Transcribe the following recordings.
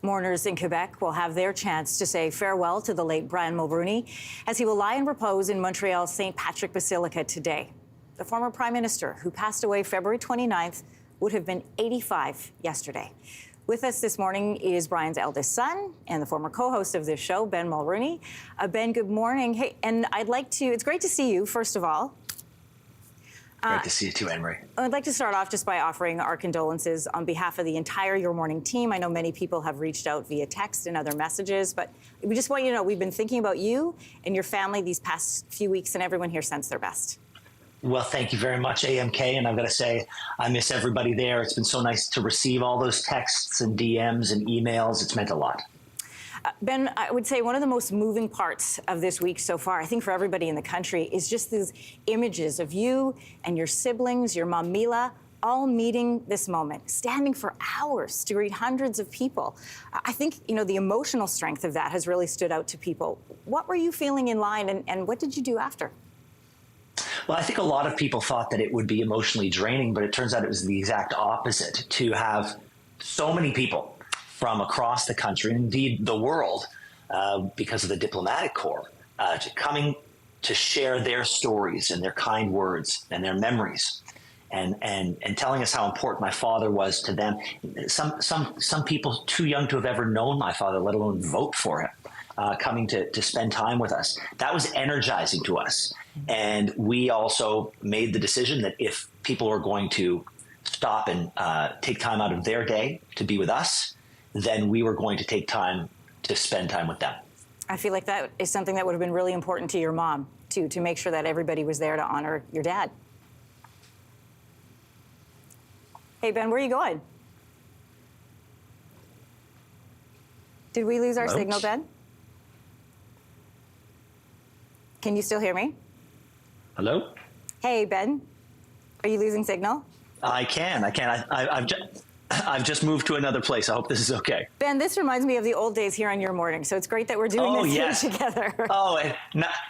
Mourners in Quebec will have their chance to say farewell to the late Brian Mulroney as he will lie in repose in Montreal's St. Patrick Basilica today. The former Prime Minister, who passed away February 29th, would have been 85 yesterday. With us this morning is Brian's eldest son and the former co-host of this show, Ben Mulroney. Ben, good morning. Hey, and it's great to see you, first of all. Great to see you too, Anne-Marie. I'd like to start off just by offering our condolences on behalf of the entire Your Morning team. I know many people have reached out via text and other messages, but we just want you to know we've been thinking about you and your family these past few weeks, and everyone here sends their best. Well, thank you very much, AMK, and I've got to say, I miss everybody there. It's been so nice to receive all those texts and DMs and emails. It's meant a lot. Ben, I would say one of the most moving parts of this week so far, I think for everybody in the country, is just these images of you and your siblings, your mom Mila, all meeting this moment, standing for hours to greet hundreds of people. I think, the emotional strength of that has really stood out to people. What were you feeling in line, and what did you do after? Well, I think a lot of people thought that it would be emotionally draining, but it turns out it was the exact opposite. To have so many people from across the country, indeed the world, because of the diplomatic corps, coming to share their stories and their kind words and their memories, and telling us how important my father was to them. Some people too young to have ever known my father, let alone vote for him, coming to spend time with us. That was energizing to us. And we also made the decision that if people were going to stop and take time out of their day to be with us, then we were going to take time to spend time with them. I feel like that is something that would have been really important to your mom, too, to make sure that everybody was there to honor your dad. Hey, Ben, where are you going? Did we lose our signal, Ben? Can you still hear me? Hello? Hey, Ben, are you losing signal? I can. I've just moved to another place. I hope this is okay. Ben, this reminds me of the old days here on Your Morning, so it's great that we're doing this here together.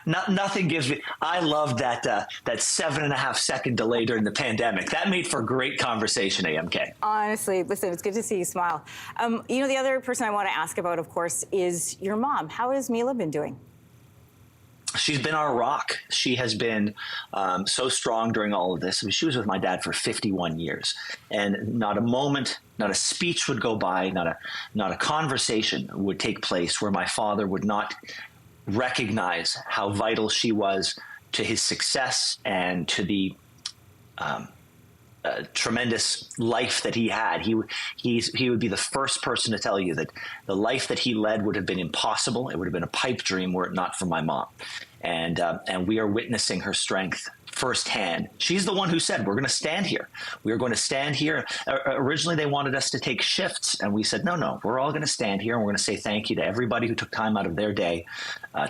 Nothing gives me. I loved that 7.5 second delay during the pandemic. That made for great conversation, AMK. Honestly, listen, it's good to see you smile. The other person I want to ask about, of course, is your mom. How has Mila been doing? She's been our rock. She has been so strong during all of this. I mean, she was with my dad for 51 years, and not a moment, not a speech would go by, not a conversation would take place where my father would not recognize how vital she was to his success and to the tremendous life that he had. He would be the first person to tell you that the life that he led would have been impossible. It would have been a pipe dream were it not for my mom. And we are witnessing her strength firsthand. She's the one who said, we're going to stand here. We are going to stand here. Originally, they wanted us to take shifts. And we said, no, we're all going to stand here. And we're going to say thank you to everybody who took time out of their day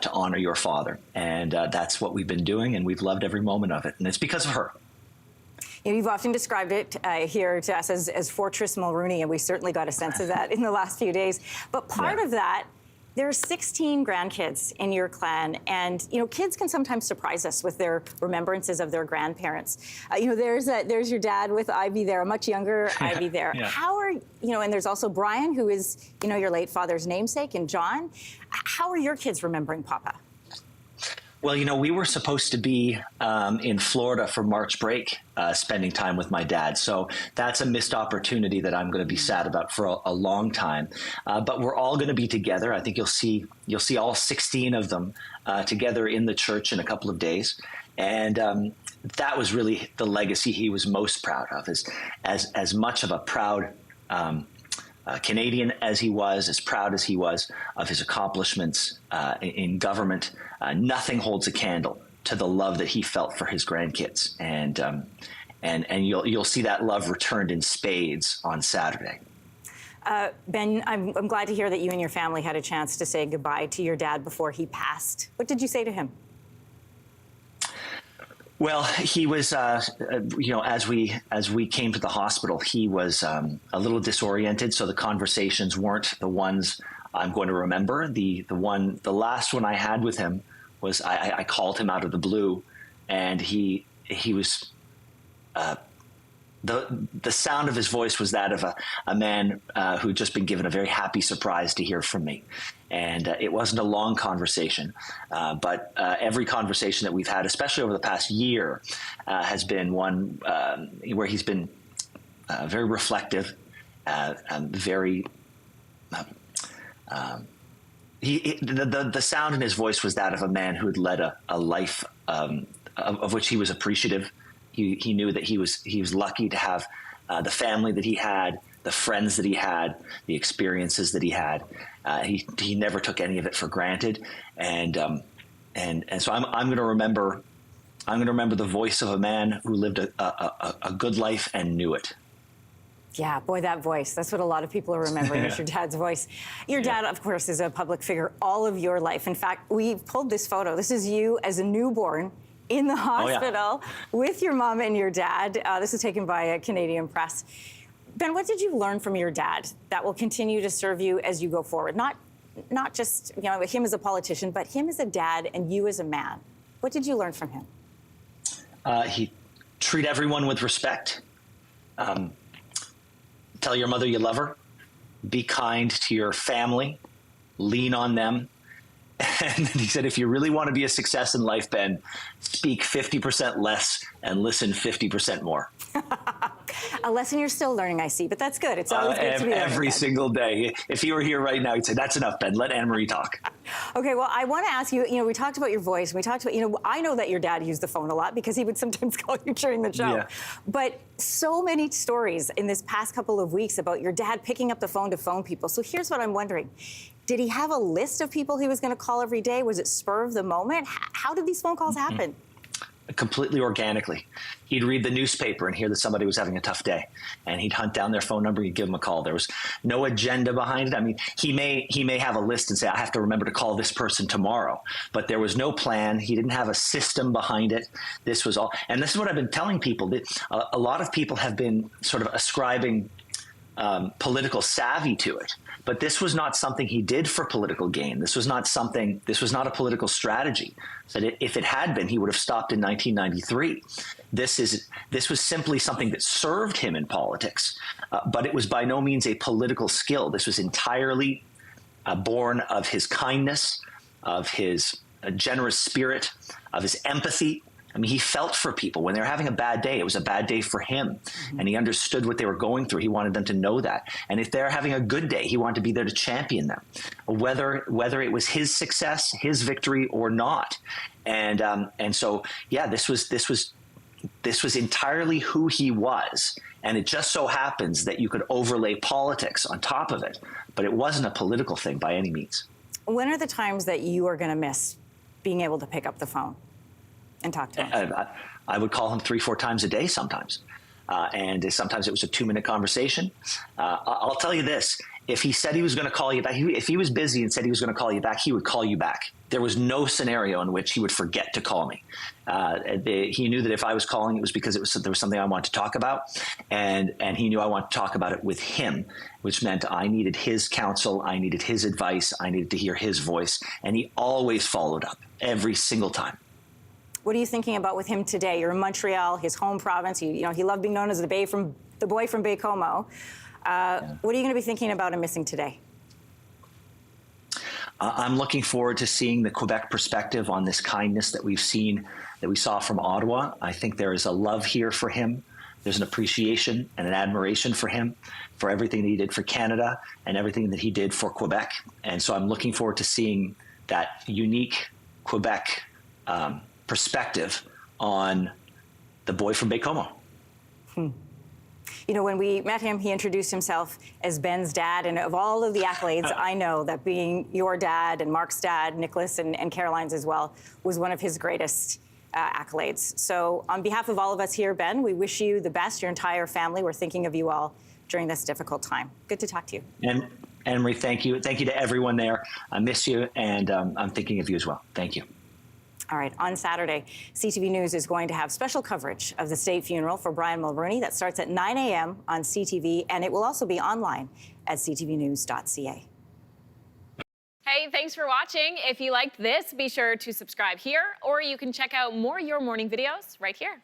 to honor your father. And that's what we've been doing. And we've loved every moment of it. And it's because of her. You've often described it here to us as Fortress Mulroney, and we certainly got a sense of that in the last few days. But part of that, there are 16 grandkids in your clan, and kids can sometimes surprise us with their remembrances of their grandparents. There's your dad with Ivy there, a much younger Ivy there. Yeah. How are and there's also Brian, who is your late father's namesake, and John. How are your kids remembering Papa? Well, we were supposed to be in Florida for March break, spending time with my dad. So that's a missed opportunity that I'm going to be sad about for a long time. But we're all going to be together. I think you'll see all 16 of them together in the church in a couple of days. And that was really the legacy he was most proud of, as much of a proud Canadian as he was, as proud as he was of his accomplishments in government. Nothing holds a candle to the love that he felt for his grandkids, and you'll see that love returned in spades on Saturday. Ben, I'm glad to hear that you and your family had a chance to say goodbye to your dad before he passed. What did you say to him? Well, he was, as we came to the hospital, he was a little disoriented. So the conversations weren't the ones I'm going to remember. The last one I had with him was I called him out of the blue, and he was the sound of his voice was that of a man who'd just been given a very happy surprise to hear from me. And it wasn't a long conversation, but every conversation that we've had, especially over the past year, has been one where he's been very reflective, very. The sound in his voice was that of a man who had led a life of which he was appreciative. He knew that he was lucky to have the family that he had, the friends that he had, the experiences that he had. He never took any of it for granted, and so I'm going to remember. I'm going to remember the voice of a man who lived a good life and knew it. Yeah, boy, that voice. That's what a lot of people are remembering is your dad's voice. Your dad, of course, is a public figure all of your life. In fact, we pulled this photo. This is you as a newborn in the hospital with your mom and your dad. This was taken by a Canadian Press. Ben, what did you learn from your dad that will continue to serve you as you go forward? Not just him as a politician, but him as a dad and you as a man. What did you learn from him? He treat everyone with respect. Tell your mother you love her. Be kind to your family. Lean on them. And he said, if you really want to be a success in life, Ben, speak 50% less and listen 50% more. A lesson you're still learning, I see, but that's good. It's always good to be learning. Every single day. If he were here right now, he'd say, that's enough, Ben. Let Anne-Marie talk. Okay, well, I want to ask you, we talked about your voice. We talked about, I know that your dad used the phone a lot because he would sometimes call you during the show. Yeah. But so many stories in this past couple of weeks about your dad picking up the phone to phone people. So here's what I'm wondering. Did he have a list of people he was going to call every day? Was it spur of the moment? How did these phone calls happen? Completely organically. He'd read the newspaper and hear that somebody was having a tough day, and he'd hunt down their phone number. He'd give them a call. There was no agenda behind it. I mean, he may have a list and say, I have to remember to call this person tomorrow, but there was no plan. He didn't have a system behind it. This was all, and this is what I've been telling people, that a lot of people have been sort of ascribing political savvy to it. But this was not something he did for political gain. This was not a political strategy. So if it had been, he would have stopped in 1993. This was simply something that served him in politics, but it was by no means a political skill. This was entirely born of his kindness, of his generous spirit, of his empathy. I mean, he felt for people. When they were having a bad day, it was a bad day for him. And he understood what they were going through. He wanted them to know that. And if they're having a good day, he wanted to be there to champion them, whether it was his success, his victory, or not. And so, yeah, this was entirely who he was. And it just so happens that you could overlay politics on top of it. But it wasn't a political thing by any means. When are the times that you are going to miss being able to pick up the phone and talk to him? I would call him 3-4 times a day sometimes. And sometimes it was a 2-minute conversation. I'll tell you this. If he said he was going to call you back, if he was busy and said he was going to call you back, he would call you back. There was no scenario in which he would forget to call me. He knew that if I was calling, it was because there was something I wanted to talk about. And he knew I wanted to talk about it with him, which meant I needed his counsel. I needed his advice. I needed to hear his voice. And he always followed up every single time. What are you thinking about with him today? You're in Montreal, his home province. He loved being known as the boy from Baie-Comeau. What are you going to be thinking about and missing today? I'm looking forward to seeing the Quebec perspective on this kindness that we saw from Ottawa. I think there is a love here for him. There's an appreciation and an admiration for him, for everything that he did for Canada and everything that he did for Quebec. And so I'm looking forward to seeing that unique Quebec perspective on the boy from Baie-Comeau. When we met him, he introduced himself as Ben's dad. And of all of the accolades, I know that being your dad and Mark's dad, Nicholas and Caroline's as well, was one of his greatest accolades. So on behalf of all of us here, Ben, we wish you the best, your entire family. We're thinking of you all during this difficult time. Good to talk to you. And Anne-Marie, thank you. Thank you to everyone there. I miss you, and I'm thinking of you as well. Thank you. All right, on Saturday, CTV News is going to have special coverage of the state funeral for Brian Mulroney. That starts at 9 a.m. on CTV, and it will also be online at ctvnews.ca. Hey, thanks for watching. If you liked this, be sure to subscribe here, or you can check out more Your Morning videos right here.